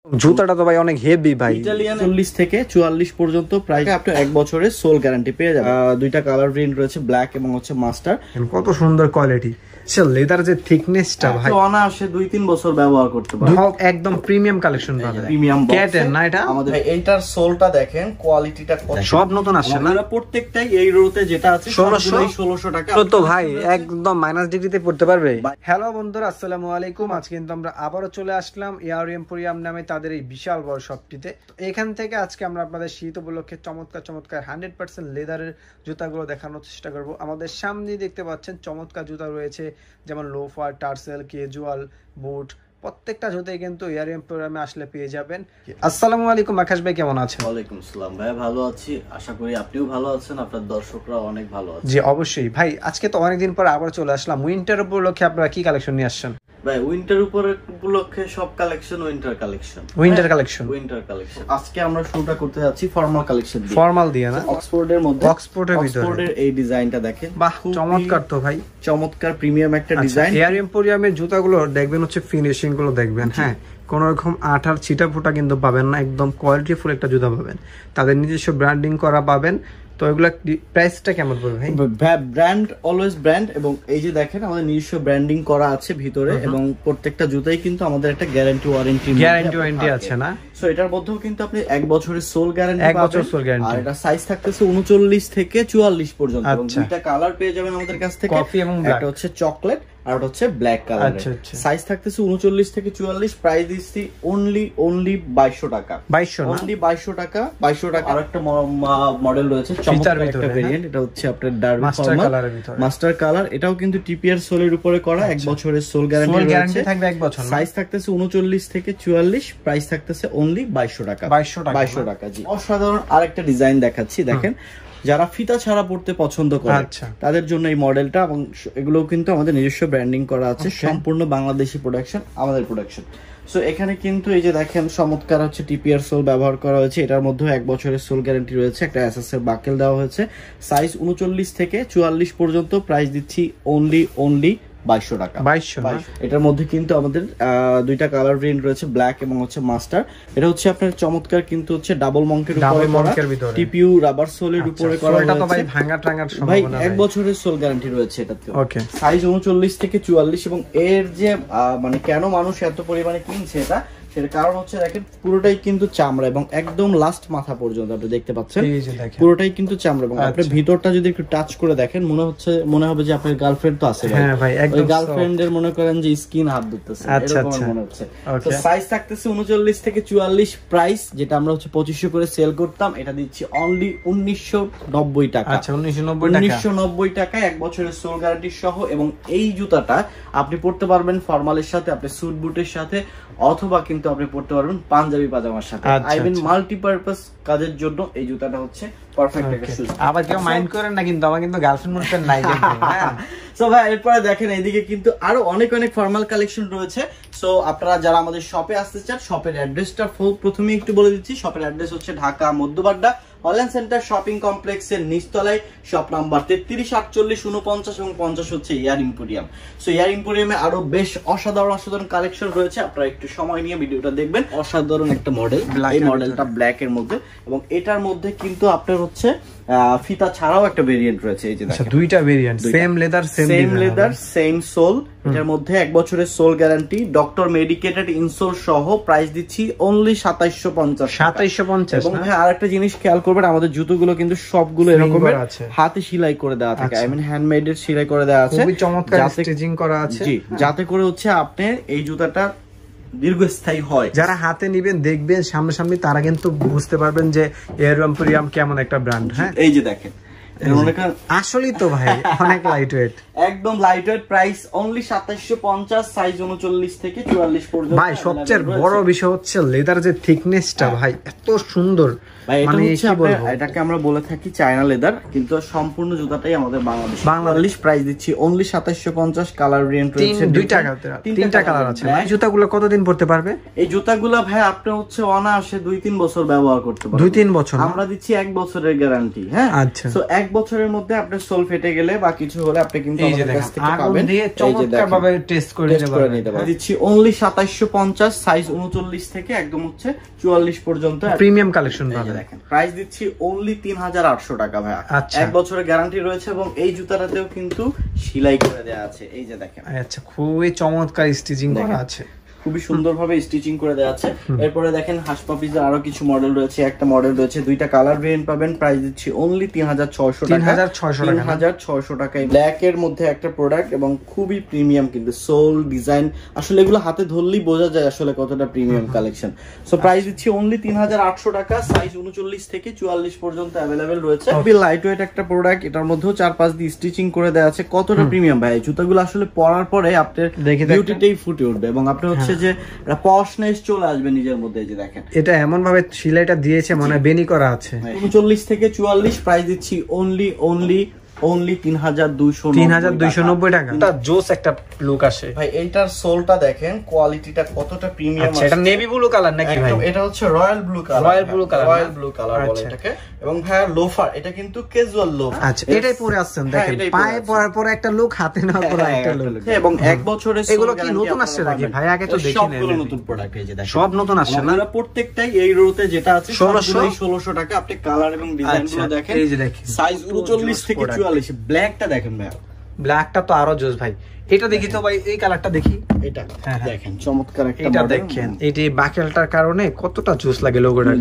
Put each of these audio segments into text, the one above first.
জুতাটা তো ভাই অনেক হেভি ভাই। ইটালিয়ান 40 থেকে 44 পর্যন্ত প্রাইস আপনি 1 বছরের সোল গ্যারান্টি পেয়ে যাবেন। দুইটা কালার ভেরিয়েন্ট রয়েছে, ব্ল্যাক এবং হচ্ছে মাস্টার। কত সুন্দর কোয়ালিটি, লেদার যে থিকনেসটা ভাই অনায়াসে 2-3 বছর ব্যবহার করতে পারবেন। একদম প্রিমিয়াম কালেকশন পাবেন। প্রিমিয়াম ক্যাটের না এটা আমাদের এইটার সোলটা দেখেন, কোয়ালিটিটা কত সব নতুন আসছে না, প্রত্যেকটাই এই রোতে যেটা আছে 1600 টাকা তো ভাই একদম মাইনাস ডিগ্রিতে পড়তে পারবে। হ্যালো বন্ধুরা, আসসালামু আলাইকুম। আজকে কিন্তু আমরা আবারো চলে আসলাম এয়ার এম্পোরিয়াম নামে তাদের এই বিশাল বড় শপটিতে। এখান থেকে আজকে আমরা আপনাদের শীত উপলক্ষে চমৎকার 100% লেদারের জুতাগুলো দেখানোর চেষ্টা করব। আমাদের সামনেই দেখতে পাচ্ছেন চমৎকার জুতা রয়েছে, যেমন লোফার, টার্সেল, ক্যাজুয়াল, বুট, প্রত্যেকটা জুতাই কিন্তু এয়ার এম্পোরিয়ামে আসলে পেয়ে যাবেন। আসসালামু আলাইকুম আকাশ ভাই, কেমন আছেন? ওয়ালাইকুম আসসালাম ভাই, ভালো আছি, আশা করি আপনিও ভালো আছেন, আপনার দর্শকরা অনেক ভালো আছে। জি অবশ্যই ভাই, আজকে তো অনেকদিন পর আবার চলে আসলাম। উইন্টার উপলক্ষে আপনারা কি কালেকশন নিয়ে আসছেন? ভাই উইন্টার উপলক্ষে সব কালেকশন উইন্টার কালেকশন। আজকে আমরা শুরুটা করতে যাচ্ছি ফর্মাল কালেকশন দিয়ে। ফর্মাল দিয়ে না, অক্সফোর্ডের মধ্যে, অক্সফোর্ডের ভিতরে অক্সফোর্ডের এই ডিজাইনটা দেখেন, বাহ চমৎকার তো ভাই, চমৎকার প্রিমিয়াম একটা ডিজাইন। এয়ার এম্পোরিয়ামের জুতাগুলো দেখবেন হচ্ছে ফিনিশিং গুলো দেখবেন, হ্যাঁ কোনো রকম আঠার ছিটা ফোটা কিন্তু পাবেন না, একদম কোয়ালিটি ফুল একটা জুতা পাবেন, তাদের নিজস্ব ব্র্যান্ডিং করা পাবেন। তো এগুলা প্রাইসটা কেমন পড়বে ভাই? ব্র্যান্ড অলওয়েজ ব্র্যান্ড, এবং এই যে দেখেন আমাদের নিজস্ব ব্র্যান্ডিং করা আছে ভিতরে, এবং প্রত্যেকটা জুতাই কিন্তু আমাদের একটা গ্যারান্টি ওয়ারেন্টি আছে না। সো এটার মধ্যেও কিন্তু আপনি 1 বছরের সোল গ্যারান্টি পাবেন। 1 বছর সোল গ্যারান্টি, আর এটা সাইজ থাকতেছে 39 থেকে 44 পর্যন্ত, এবং দুইটা কালার পেয়ে যাবেন আমাদের কাছ থেকে, কফি এবং ব্ল্যাক। একটা হচ্ছে চকলেট আর ওটা হচ্ছে ব্ল্যাক কালার। সাইজ থাকতেছে 39 থেকে 44, প্রাইস দিচ্ছি অনলি 2200 টাকা। 2200 টাকা। আর একটা মডেল রয়েছে চমৎকার একটা ভেরিয়েন্ট, এটা হচ্ছে আপনার ডার্বি মাস্টার কালার। এটাও কিন্তু টিপিআর সোলের উপরে করা, 1 বছরের সোল গ্যারান্টি থাকবে 1 বছর। সাইজ থাকতেছে 39 থেকে 44, প্রাইস থাকতেছে অনলি 2200 টাকা। 2200 টাকা জি। অসাধারণ আরেকটা ডিজাইন দেখাচ্ছি, দেখেন যারা ফিতা ছাড়া পড়তে পছন্দ করে তাদের জন্য এই মডেলটা, এবং এগুলো কিন্তু আমাদের নিজস্ব ব্র্যান্ডিং করা আছে, সম্পূর্ণ বাংলাদেশি প্রোডাকশন, আমাদের প্রোডাকশন। সো এখানে কিন্তু এই যে দেখেন চমৎকার হচ্ছে টিপিআর সোল ব্যবহার করা হয়েছে, এটার মধ্যে 1 বছরের সোল গ্যারান্টি রয়েছে, একটা এসএস এর বাকেল দেওয়া হয়েছে। সাইজ 39 থেকে 44 পর্যন্ত, প্রাইস দিচ্ছি অনলি 2200 টাকা। 2200। এটার মধ্যে কিন্তু আমাদের দুইটা কালার ভেরিয়েন্ট রয়েছে, ব্ল্যাক এবং হচ্ছে মাস্টার। এটা হচ্ছে আপনার চমৎকার কিন্তু হচ্ছে ডাবল মঙ্কের উপরে করা, টিপিইউ রাবার সোলের উপরে করা। এটা তো ভাই ভাঙা টাঙার সম্ভাবনা ভাই 1 বছরের সোল গ্যারান্টি রয়েছে এটাতে। ওকে, সাইজ 39 থেকে 44, এবং এর যে মানে কেন মানুষ এত পরিমাণে কিনছে এটা, সেটা কারণ হচ্ছে দেখেন পুরোটাই কিন্তু চামড়া, এবং একদম লাস্ট মাথা পর্যন্ত আপনি দেখতে পাচ্ছেন পুরোটাই কিন্তু চামড়া, এবং আপনি ভিতরটা যদি একটু টাচ করে দেখেন মনে হবে যে আপনার গার্লফ্রেন্ড তো আছে, হ্যাঁ ভাই একদম গার্লফ্রেন্ডের মনে করেন যে স্কিন হাত ধরতেছে, এরকম মনে হচ্ছে। তো সাইজ থাকতেছে 39 থেকে 44, প্রাইস যেটা আমরা হচ্ছে 2500 করে সেল করতাম, এটা দিচ্ছি অনলি 1990 টাকা। আচ্ছা 1990 টাকা, 1 বছরের সোল গ্যারান্টি সহ। এবং এই জুতাটা আপনি পড়তে পারবেন ফর্মালের সাথে, আপনি স্যুট বুটের সাথে, অথবা কিন্তু আপনি পড়তে পারবেন পাঞ্জাবি পাজামার সাথে। আই মিন মাল্টিপারপাস কাজের জন্য এই জুতাটা হচ্ছে পারফেক্ট একটা শুজ। আবার কেউ মাইন্ড করেন না কিন্তু, আমার কিন্তু গার্লফ্রেন্ড মোডটা নাই কিন্তু। সো ভাই এরপরে দেখেন এইদিকে কিন্তু আরো অনেক ফর্মাল কালেকশন রয়েছে। সো আপনারা যারা আমাদের শপে আসতে চান, শপের অ্যাড্রেসটা প্রথমে একটু বলে দিচ্ছি। শপের অ্যাড্রেস হচ্ছে Dhaka Madhya Badda online centre shopping কমপ্লেক্সের নিচতলায়, শপ নাম্বার 33, 48, 49 এবং 50 হচ্ছে এয়ার এম্পোরিয়াম। সো এয়ার এম্পোরিয়ামে আরো বেশ অসাধারণ কালেকশন রয়েছে, আপনারা একটু সময় নিয়ে ভিডিওটা দেখবেন। অসাধারণ একটা মডেল, এই মডেলটা ব্ল্যাক এর মধ্যে, এবং এটার মধ্যে কিন্তু আপনার হচ্ছে ফিতা ছাড়াও একটা ভেরিয়েন্ট রয়েছে। এই যে দেখেন দুইটা variant, same leather same sole, এটার মধ্যে 1 বছরের sole guarantee, doctor medicated insole সহ, প্রাইস দিচ্ছি অনলি 2750। এবং ভাই আরেকটা জিনিস খেয়াল করবেন, আমাদের জুতোগুলো কিন্তু সবগুলো এরকম হাতে সেলাই করে দেওয়া থাকে, আই মিন হ্যান্ডমেড এর সেলাই করে দেওয়া আছে, খুবই চমৎকার স্টিচিং করা আছে, জি, যাতে করে হচ্ছে আপনার এই জুতাটা দীর্ঘস্থায়ী হয়। যারা হাতে নিবেন দেখবেন সামনাসামনি, তারা কিন্তু বুঝতে পারবেন যে এয়ার এম্পোরিয়াম কেমন একটা ব্র্যান্ড। হ্যাঁ এই যে দেখেন আসলেই তো ভাই অনেক লাইট ওয়েট, একদম light weight, price only 2750, size 39 থেকে 44 পর্যন্ত। ভাই সবচেয়ে বড় বিষয় হচ্ছে লেদার যে থিকনেসটা ভাই এত সুন্দর, মানে এটাকে আমরা বলে থাকি চায়না লেদার, কিন্তু সম্পূর্ণ জুতাটাই আমাদের বাংলাদেশ। প্রাইস দিচ্ছি অনলি 2750, কালার ভেরিয়েন্ট রয়েছে তিনটা কালার আছে। এই জুতাগুলো কতদিন পরতে পারবে? এই জুতাগুলো ভাই আপনি হচ্ছে অনায়াসে 2-3 বছর ব্যবহার করতে পারবেন। 2-3 বছর? আমরা দিচ্ছি 1 বছরের গ্যারান্টি। হ্যাঁ, আচ্ছা। সো 1 1 বছরের মধ্যে আপনার সোল ফেটে গেলে বা কিছু হলে আপনি কিন্তু আমাদের কাছ থেকে পাবেন। দিয়ে চমৎকারভাবে টেস্ট করে নিতে পারবেন। দিচ্ছি অনলি 2750, সাইজ 39 থেকে একদম হচ্ছে 44 পর্যন্ত প্রিমিয়াম কালেকশন পাবেন। দেখেন প্রাইস দিচ্ছি অনলি 3800 টাকা ভাই। 1 বছরের গ্যারান্টি রয়েছে এবং এই জুতাটাতেও কিন্তু সেলাই করে দেয়া আছে। এই যে দেখেন, আচ্ছা খুবই চমৎকার স্টিচিং করা আছে, খুবই সুন্দরভাবে স্টিচিং করে দেওয়া আছে। এরপরে দেখেন হাসপাপিজের আরো কিছু মডেল রয়েছে, একটা মডেল রয়েছে, দুইটা কালার ভেরিয়েন্ট পাবেন। প্রাইস দিচ্ছি অনলি 3600 টাকা। 3600 টাকায় ব্ল্যাক এর মধ্যে একটা প্রোডাক্ট এবং খুবই প্রিমিয়াম, কিন্তু সোল ডিজাইন আসলে এগুলো হাতে ধরলেই বোঝা যায় আসলে কতটা প্রিমিয়াম কালেকশন। সো প্রাইস দিচ্ছি অনলি 3800 টাকা। সাইজ 39 থেকে 44 পর্যন্ত अवेलेबल রয়েছে। খুবই লাইট ওয়েট একটা প্রোডাক্ট, এটার মধ্যেও 4-5 দিয়ে স্টিচিং করে দেওয়া আছে। কতটা প্রিমিয়াম ভাই, জুতাগুলো আসলে পরার পরে আপনার বিউটিটাই ফুটে উঠবে এবং আপনি হচ্ছে যে পশনেস চলে আসবে নিজের মধ্যে। যে দেখেন এটা এমন ভাবে সেলাইটা দিয়েছে মনে বেনি করা আছে। 39 থেকে 44 প্রাইস দিচ্ছি অনলি 3290 টাকা। এটা জোস একটা লুক আসে ভাই। এইটার সোলটা দেখেন, কোয়ালিটিটা কতটা প্রিমিয়াম আছে। এটা নেভি ব্লু কালার নাকি ভাই? এটা হচ্ছে রয়্যাল ব্লু কালার বলে এটাকে। এবং ভাই লোফার, এটা কিন্তু ক্যাজুয়াল লোফার। আচ্ছা এটাই পরে আসছেন দেখেন, পায়ে পরার পরে একটা লুক, হাতে নেওয়ার পরে একটা লুক। এবং 1 বছরের এগুলো কি নতুন আসছে নাকি ভাই? আগে তো দেখিনি। সবগুলো নতুন প্রোডাক্ট। এই যে দেখেন সব নতুন আসছে না? আমরা প্রত্যেকটাই এই রোতে যেটা আছে 1600 টাকা। আপনি কালার এবং ডিজাইনগুলো দেখেন। এই যে দেখেন সাইজ 39 থেকে 44। ব্ল্যাকটা দেখেন ভাই, ব্ল্যাকটা তো আরো জোস ভাই। এটা দেখি তো ভাই, এই কালারটা দেখি। এটা দেখেন চমৎকার একটা এটা দেখেন, এই যে বাকেলটার কারণে কতটা জোস লাগে লোগোটা,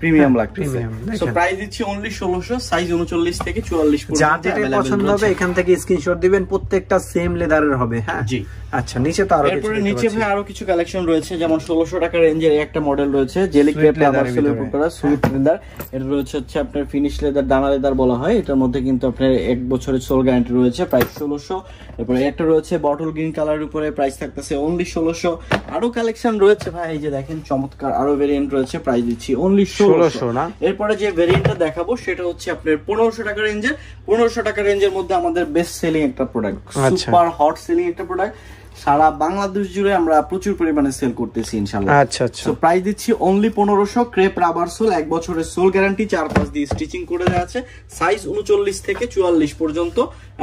প্রিমিয়াম লাগতেছে। সো প্রাইস দিচ্ছি অনলি 1600, সাইজ 39 থেকে 44 পর্যন্ত। যার যেটা পছন্দ হবে এখান থেকে স্ক্রিনশট দিবেন, প্রত্যেকটা সেম লেদারের হবে। হ্যাঁ জি। আচ্ছা নিচে তো আরো কিছু, এরপরে নিচে ভাই আরো কিছু কালেকশন রয়েছে, যেমন 1600 টাকা রেঞ্জের একটা মডেল রয়েছে, জেলি ক্রেপ রাবার সোলের উপর করা সুইট লেদার। এটা রয়েছে হচ্ছে আপনার ফিনিশ লেদার, দানা লেদার বলা হয়। এটার মধ্যে কিন্তু আপনার 1 বছরের সোল গ্যারান্টি রয়েছে। প্রাইস 1600। এরপরে একটা রয়েছে বটল গ্রিন কালারের উপরে, প্রাইস থাকতেছে অনলি 1600। আরো কালেকশন রয়েছে ভাই, এই যে দেখেন চমৎকার আরো ভেরিয়েন্ট রয়েছে। প্রাইস দিচ্ছি অনলি 1600 না। এরপরে যে ভেরিয়েন্টটা দেখাবো সেটা হচ্ছে আপনার 1500 টাকা রেঞ্জের। 1500 টাকা রেঞ্জের মধ্যে আমাদের বেস্ট সেলিং একটা প্রোডাক্ট, সুপার হট সেলিং একটা প্রোডাক্ট। সারা বাংলাদেশ জুড়ে আমরা প্রচুর পরিমাণে সেল করতেছি ইনশাআল্লাহ। আচ্ছা আচ্ছা। সো প্রাইস দিচ্ছি অনলি 1500। ক্রেপ রাবার সোল, 1 বছরের সোল গ্যারান্টি, 4-5 দিয়ে স্টিচিং করে দেওয়া আছে। সাইজ 39 থেকে 44 পর্যন্ত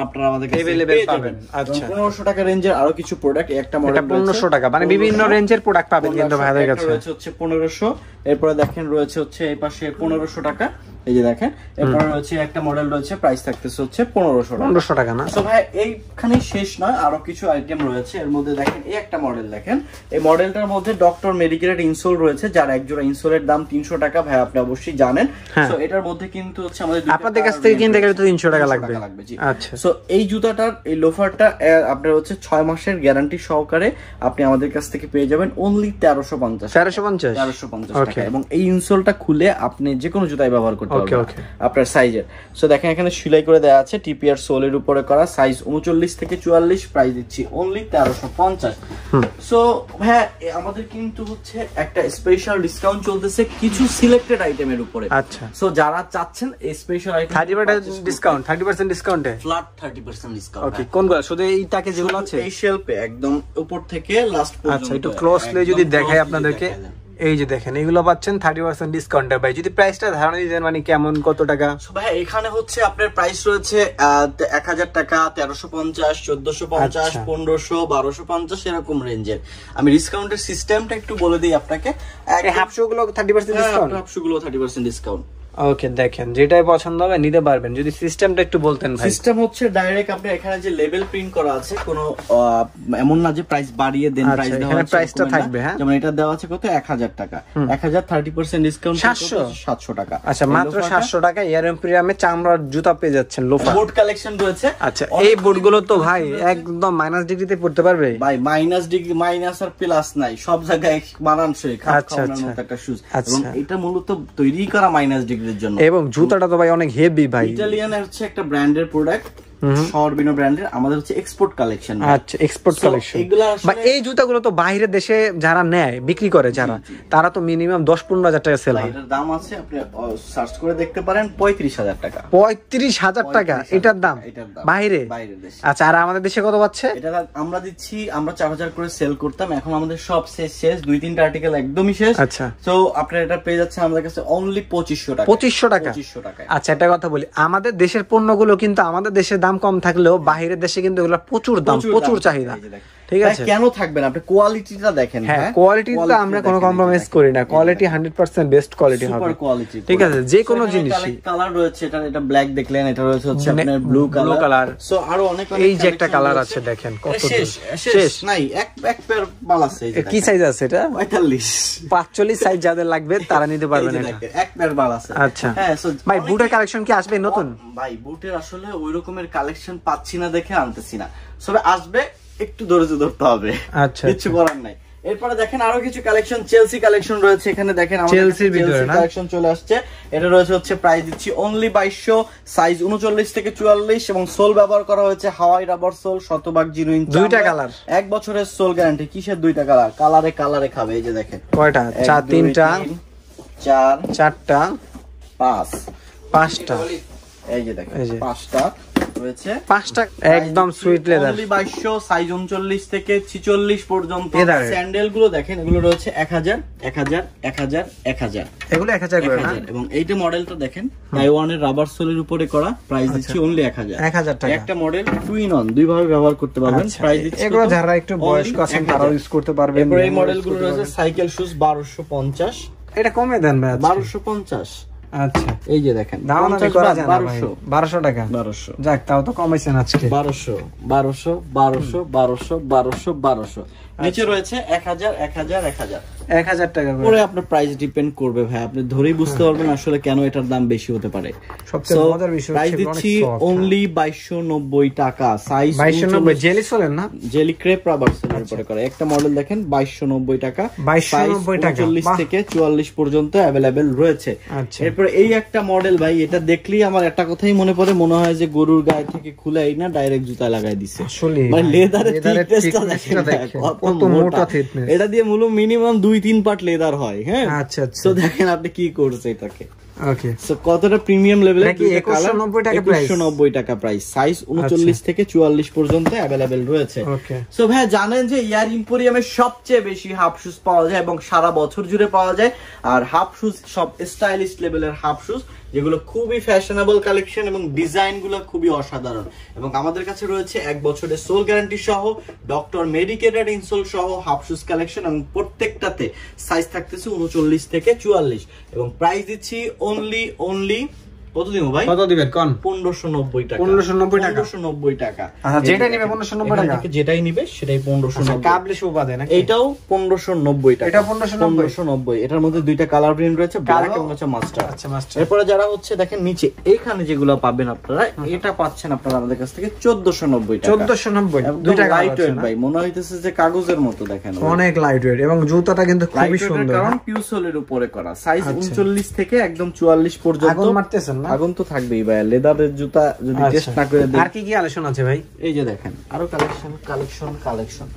আপনারা আমাদের কাছে अवेलेबल পাবেন। আচ্ছা 1500 টাকা রেঞ্জের আরো কিছু প্রোডাক্ট, একটা মডেল 1500 টাকা, মানে বিভিন্ন রেঞ্জের প্রোডাক্ট পাবেন কিন্তু ভাইদের কাছে। রয়েছে হচ্ছে 1500। এরপরে দেখেন রয়েছে হচ্ছে এই পাশে 1500 টাকা। এই যে দেখেন, এরপর রয়েছে একটা মডেল রয়েছে, প্রাইস থাকতেছে হচ্ছে 1500 টাকা না? সো ভাই এইখানে শেষ নয়, আরো কিছু আইটেম রয়েছে। এর মধ্যে দেখেন এই একটা মডেল দেখেন, এই মডেলটার মধ্যে ডক্টর মেডিকেলের ইনসোল রয়েছে, যার এক জোড়া ইনসোলের দাম 300 টাকা। ভাই আপনি অবশ্যই জানেন। সো এটার মধ্যে কিন্তু হচ্ছে আমাদের আপনাদের কাছ থেকে কিনতে গেলে তো 300 টাকা লাগবে। আচ্ছা। সো এই জুতাটার এই লোফারটা আপনার হচ্ছে 6 মাসের গ্যারান্টি সহকারে আপনি আমাদের কাছ থেকে পেয়ে যাবেন অনলি 1350 টাকা। এবং এই ইনসোলটা খুলে আপনি যে কোনো জুতায় ব্যবহার করতে পারবেন আপনার সাইজের। সো দেখেন এখানে সেলাই করে দেওয়া আছে, টিপিআর সোলের উপরে করা, সাইজ 39 থেকে 44। প্রাইস দিচ্ছি অনলি 1350। সো ভাই আমাদের কিন্তু হচ্ছে একটা স্পেশাল ডিসকাউন্ট চলতেছে কিছু সিলেক্টেড আইটেমের উপরে। আচ্ছা। সো যারা চাচ্ছেন এই স্পেশাল আইটেম 30% ডিসকাউন্টে, ফ্ল্যাট 30% ডিসকাউন্ট। ওকে কোনগুলো? শুধু এইটাকে যেগুলো আছে এই শেলফে একদম উপর থেকে লাস্ট পর্যন্ত। আচ্ছা একটু ক্লোজলি যদি দেখাই আপনাদেরকে, এই যে দেখেন এগুলো পাচ্ছেন 30% ডিসকাউন্টে। ভাই যদি প্রাইসটা ধারণা দিতেন মানে কেমন, কত টাকা? ভাই এখানে হচ্ছে আপনার প্রাইস রয়েছে 1000 টাকা, 1350, 1450, 1500, 1250 এরকম রেঞ্জের। আমি ডিসকাউন্টের সিস্টেমটা একটু বলে দিই আপনাকে। হাফ শু গুলো 30% ডিসকাউন্ট, হাফ শু গুলো 30% ডিসকাউন্ট। ওকে দেখেন যেটাই পছন্দ হবে নিতে পারবেন। যদি সিস্টেমটা একটু বলতেন ভাই। সিস্টেম হচ্ছে ডাইরেক্ট আপনি এখানে যে লেভেল প্রিন্ট করা আছে, কোনো এমন না যে প্রাইস বাড়িয়ে দেন, প্রাইস দেওয়া আছে, প্রাইসটা থাকবে। হ্যাঁ যেমন এটা দেওয়া আছে কত, 1000 টাকা, 1000 30% ডিসকাউন্ট 700 টাকা। আচ্ছা মাত্র 700 টাকা এয়ার এম্পোরিয়ামে চামড়ার জুতা পেয়ে যাচ্ছেন। লোফার বুট কালেকশন রয়েছে। আচ্ছা এই বুটগুলো তো ভাই একদম মাইনাস ডিগ্রিতে পড়তে পারবে ভাই। মাইনাস ডিগ্রি, মাইনাস আর প্লাস নাই, সব জায়গায় মানানসই খাওয়ানোর মতো একটা শুজ। এবং এটা মূলত তৈরি করা মাইনাস ডিগ্রির জন্য। এবং জুতাটা তো ভাই অনেক হেভি ভাই। ইটালিয়ান হচ্ছে একটা ব্র্যান্ডের প্রোডাক্ট। শরবিনো ব্র্যান্ডের, আমাদের হচ্ছে এক্সপোর্ট কালেকশন। আচ্ছা, এক্সপোর্ট কালেকশন। বা এই জুতাগুলো তো বাইরের দেশে যারা নেয়, বিক্রি করে যারা, তারা তো মিনিমাম 10-15 হাজার টাকা সেল হয়। এটার দাম আছে, আপনি সার্চ করে দেখতে পারেন, 35,000 টাকা। 35,000 টাকা এটার দাম বাইরের দেশে। আচ্ছা, আর আমাদের দেশে কত পাচ্ছে? এটা আমরা দিচ্ছি, আমরা 4000 করে সেল করতাম, এখন আমাদের সব শেষ 2-3টা আর্টিকেল একদমই শেষ। আচ্ছা, তো আপনারা এটা পেয়ে যাচ্ছেন আমাদের কাছে অনলি 2500 টাকা। 2500 টাকা। আচ্ছা, একটা কথা বলি, আমাদের দেশের পণ্যগুলো কিন্তু আমাদের দেশের দাম কম থাকলেও বাইরের দেশে কিন্তু এগুলো প্রচুর দাম, প্রচুর চাহিদা। ঠিক আছে, কেন থাকবে না? আপনি কোয়ালিটিটা দেখেন। হ্যাঁ, কোয়ালিটিতে আমরা কোনো কম্প্রোমাইজ করি না, কোয়ালিটি 100% বেস্ট কোয়ালিটি হবে, সুপার কোয়ালিটি। ঠিক আছে, যে কোনো জিনিসই। কালার রয়েছে, এটা ব্ল্যাক দেখলেন, এটা রয়েছে হচ্ছে আপনার ব্লু কালার। সো আরো অনেক এই যে একটা কালার আছে দেখেন, কত শেষ নাই, এক পেয়ার মাল আছে। কি সাইজ আছে এটা? 45 সাইজ যাদের লাগবে তারা নিতে পারবেন, এটা এক পেয়ার মাল আছে। আচ্ছা, হ্যাঁ। ভাই, বুটের কালেকশন কি আসবে নতুন? ভাই, বুটের আসলে ওই রকমের কালেকশন পাচ্ছি না দেখে আনতেছি না, সবে আসবে, একটু ধৈর্য ধরতে হবে। আচ্ছা, কিছু করার নাই। এরপরে দেখেন আরো কিছু কালেকশন, চেলসি কালেকশন রয়েছে এখানে, দেখেন চেলসির ভিতরে না কালেকশন চলে আসছে। এটা রয়েছে হচ্ছে প্রাইস দিচ্ছি অনলি 2200, সাইজ 39 থেকে 44, এবং সোল ব্যবহার করা হয়েছে হাওয়াই রাবার সোল, শতভাগ জিনুইন, দুইটা কালার, 1 বছরের সোল গ্যারান্টি। কিসের দুইটা কালার? কালারে খাবে। এই যে দেখেন কয়টা? 3টা, 4টা, 5টা। এই যে দেখেন 5টা রয়েছে, 5টা একদম সুইট লেদার, অনলি 2200, সাইজ 39 থেকে 46 পর্যন্ত। স্যান্ডেল গুলো দেখেন, এগুলো রয়েছে 1000, 1000, 1000, 1000, এগুলো 1000 করে না। এবং এইটা মডেলটা দেখেন, তাইওয়ানের রাবার সোলের উপরে করা, প্রাইস দিচ্ছি অনলি 1000 টাকা। একটা মডেল টু ইন ওয়ান, দুই ভাবে ব্যবহার করতে পারবেন, প্রাইস দিচ্ছি। এগুলো যারা একটু বয়স্ক আছেন তারাও ইউজ করতে পারবেন। এই মডেলগুলো রয়েছে সাইকেল শুজ 1250, এটা কমে দেন ভাই, 1250। আচ্ছা, এই যে দেখেন, দাম আমি করা যায় না ভাই, 1200 টাকা। 1200, যাক, তাও তো কমাইছেন আজকে। 1200 নিচে রয়েছে 1000, 1000, 1000 টাকা করে। আপনার প্রাইস ডিপেন্ড করবে ভাই, আপনি ধরেই বুঝতে পারবেন আসলে কেন এটার দাম বেশি হতে পারে। সবচেয়ে মজার বিষয় প্রাইস দিচ্ছি অনলি 2290 টাকা, সাইজ 2290। জেলি সোলের না, জেলি ক্রেপ রাবার সোলের উপরে করা। একটা মডেল দেখেন 2290 টাকা, 2290 টাকা, 40 থেকে 44 পর্যন্ত अवेलेबल রয়েছে। এরপর এই একটা মডেল ভাই, এটা দেখলেই আমার একটা কথাই মনে পড়ে, মনে হয় যে গরুর গায়ে থেকে খুলাই না ডাইরেক্ট জুতা লাগাই দিছে। আসলে মানে লেদারের থিকনেসটা দেখেন কত মোটা। এটা দিয়ে মূলত মিনিমাম 2-3 পার্ট লেদার হয়। হ্যাঁ, আচ্ছা, তো দেখেন আপনি কি করছে এটাকে। ওকে, সো কতটা প্রিমিয়াম লেভেলের, 2190 টাকা প্রাইস, 2190 টাকা প্রাইস, সাইজ 39 থেকে 44 পর্যন্ত अवेलेबल রয়েছে। ওকে, সো ভাই জানেন যে ইয়ার ইম্পোরিয়ামে সবচেয়ে বেশি হাফ শুজ পাওয়া যায় এবং সারা বছর জুড়ে পাওয়া যায়। আর হাফ শুজ সব স্টাইলিশ লেভেলের হাফ শুজ, যেগুলো খুবই ফ্যাশনেবল কালেকশন এবং ডিজাইন গুলো খুবই অসাধারণ। এবং আমাদের কাছে রয়েছে 1 বছরের সোল গ্যারান্টি সহ, ডক্টর মেডিকেটেড ইনসোল সহ হাফ শুজ কালেকশন, এবং প্রত্যেকটাতে সাইজ থাকতেছে 39 থেকে 44, এবং প্রাইস দিচ্ছি অনলি কত দিব ভাই? কত দিবেন কোন? 1590 টাকা। 1590 টাকা, 1590 টাকা। আচ্ছা, যেটা নিবে 1590 টাকা, যেটাই নিবে সেটাই 1590। কাবলি শু বাদে নাকি? এটাও 1590 টাকা। এটা 1590। এটার মধ্যে দুইটা কালার প্রিন্ট রয়েছে, ব্ল্যাক এবং হচ্ছে মাস্টার। আচ্ছা, মাস্টার। এরপরে যারা হচ্ছে দেখেন নিচে এখানে যেগুলো পাবেন আপনারা, এটা পাচ্ছেন আপনারা আমাদের কাছ থেকে 1490 টাকা। 1490, দুইটা লাইট ওয়েট ভাই, মনে হইতেছে যে কাগজের মতো। দেখেন অনেক লাইট ওয়েট, এবং জুতাটা কিন্তু খুবই সুন্দর, কারণ পিউসোলের উপরে করা। সাইজ 39 থেকে একদম 44 পর্যন্ত। আগুন মারতেছেন না? আগুন তো থাকবেই ভাই, লেদারের জুতা যদি টেস্ট না করে দেন। আর কি কি কালেকশন আছে ভাই? এই যে দেখেন আরো কালেকশন।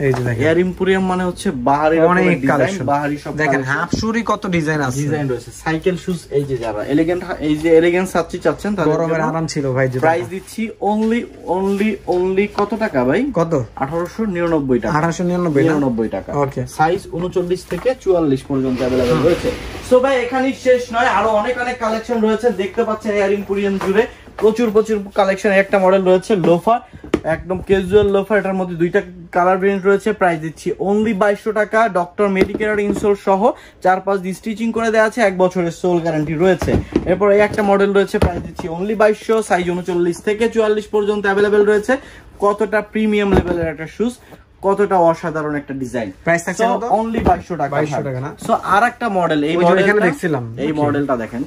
এই যে দেখেন, এয়ার ইম্পোরিয়াম মানে হচ্ছে বাহারের অনেক কালেকশন, বাহারি সব দেখেন হাফ শুরি কত ডিজাইন আছে, ডিজাইন রয়েছে। সাইকেল শুজ, এই যে যারা এলিগেন্ট, এই যে এলিগেন্ট সাচ্চি চাচ্ছেন তাদের গরমের আরাম ছিল ভাই। প্রাইস দিচ্ছি অনলি কত টাকা ভাই? কত? 1899 টাকা। 1899 টাকা। ওকে, সাইজ 39 থেকে 44 পর্যন্ত अवेलेबल রয়েছে। সো ভাই এখানেই শেষ নয়, আরো অনেক কালেকশন রয়েছে, দেখতে পাচ্ছেন এয়ার ইম্পোরিয়াম জুড়ে প্রচুর কালেকশন। একটা মডেল রয়েছে লোফার, একদম ক্যাজুয়াল লোফার, এটার মধ্যে দুইটা কালার ভেরিয়েন্ট রয়েছে। প্রাইস দিচ্ছি অনলি 2200 টাকা, ডক্টর মেডিকেয়ার ইনসোল সহ 4-5 দিয়ে স্টিচিং করে দেওয়া আছে, 1 বছরের সোল গ্যারান্টি রয়েছে। এরপর এই একটা মডেল রয়েছে, প্রাইস দিচ্ছি অনলি 2200, সাইজ 39 থেকে 44 পর্যন্ত अवेलेबल রয়েছে। কতটা প্রিমিয়াম লেভেলের একটা শুজ, কতটা অসাধারণ একটা ডিজাইন। প্রাইস থাকছে কত? অনলি 2200 টাকা। 2200 টাকা না? সো আরেকটা মডেল, এই মডেলটা দেখছিলাম, এই মডেলটা দেখেন,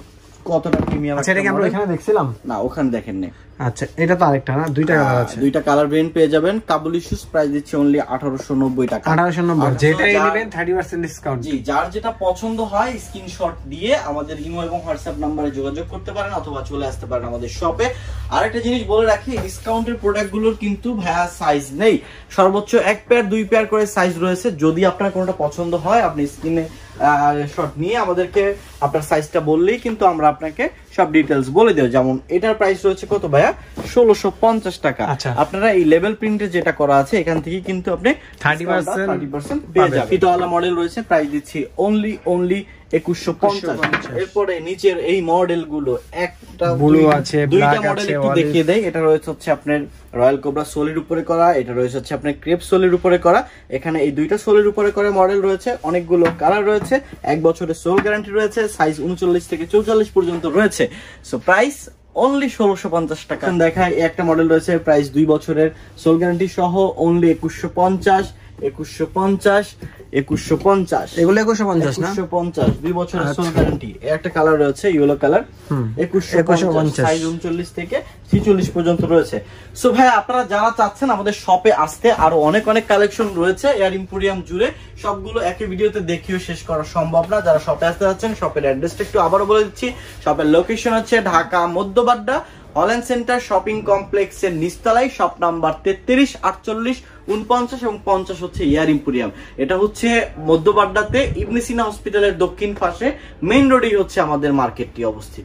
কতটা প্রিমিয়াম। আচ্ছা এটা কি আমরা এখানে দেখছিলাম? না ওখানে দেখেন না। আচ্ছা এটা তো আরেকটা না, দুইটা কালার আছে, দুইটা কালার ভেরিয়েন্ট পেয়ে যাবেন। কাবুলি শুজ প্রাইস দিচ্ছে অনলি 1890 টাকা। 1890, যেটাই নেবেন 30% ডিসকাউন্ট। জি, যার যেটা পছন্দ হয় স্ক্রিনশট দিয়ে আমাদের ইমো এবং হোয়াটসঅ্যাপ নম্বরে যোগাযোগ করতে পারেন অথবা চলে আসতে পারেন আমাদের শপে। আরেকটা জিনিস বলে রাখি, ডিসকাউন্টের প্রোডাক্টগুলোর কিন্তু ভাইয়া সাইজ নেই, সর্বোচ্চ 1 পেয়ার 2 পেয়ার করে সাইজ রয়েছে। যদি আপনার কোনটা পছন্দ হয় আপনি স্ক্রিনে শট নিয়ে আমাদেরকে আপনার সাইজটা বললেই কিন্তু আমরা আপনাকে সব ডিটেইলস বলে দেব। যেমন এটার প্রাইস রয়েছে কত ভাইয়া? 1650 টাকা। আপনারা এই লেভেল প্রিন্টে যেটা করা আছে এখান থেকে কিন্তু আপনি 30% পেয়ে যাবেন। ফিতাওয়ালা মডেল রয়েছে, প্রাইস দিচ্ছি অনলি 2150। এরপরে নিচের এই মডেল গুলো একটা ব্লু আছে, দুইটা মডেল একটু দেখিয়ে দেই। এটা রয়েছে হচ্ছে আপনার রয়্যাল কোবরা সোলের উপরে করা, এটা রয়েছে হচ্ছে আপনার ক্রেপ সোলের উপরে করা। এখানে এই দুইটা সোলের উপরে করা মডেল রয়েছে, অনেকগুলো কালার রয়েছে, 1 বছরের সোল গ্যারান্টি রয়েছে, সাইজ 39 থেকে 44 পর্যন্ত রয়েছে। সো প্রাইস অনলি 1650 টাকা। দেখায় একটা মডেল রয়েছে, প্রাইস 2 বছরের সোল গ্যারান্টি সহ অনলি 2150, 2150, 2150। এগুলো 2150 না? 2150 2 বছরের সোল গ্যারান্টি। একটা কালার রয়েছে ইয়েলো কালার, 2150, সাইজ 39 থেকে 46 পর্যন্ত রয়েছে। সো ভাই আপনারা যারা চাচ্ছেন আমাদের শপে আসতে, আরো অনেক অনেক কালেকশন রয়েছে এয়ার এম্পোরিয়াম জুড়ে, সবগুলো একই ভিডিওতে দেখিয়ে শেষ করা সম্ভব না। যারা শপে আসতে যাচ্ছেন শপের অ্যাড্রেসটা একটু আবারও বলে দিচ্ছি। শপের লোকেশন হচ্ছে Dhaka Moddho Badda Holland centre shopping কমপ্লেক্সের নিচতলায়, শপ নাম্বার 33, 48, 49 এবং 50 হচ্ছে এয়ার এম্পোরিয়াম। এটা হচ্ছে মধ্যবাড্ডাতে ইবনে সিনা হসপিটালের দক্ষিণ পাশে মেইন রোডেই হচ্ছে আমাদের মার্কেটটি অবস্থিত।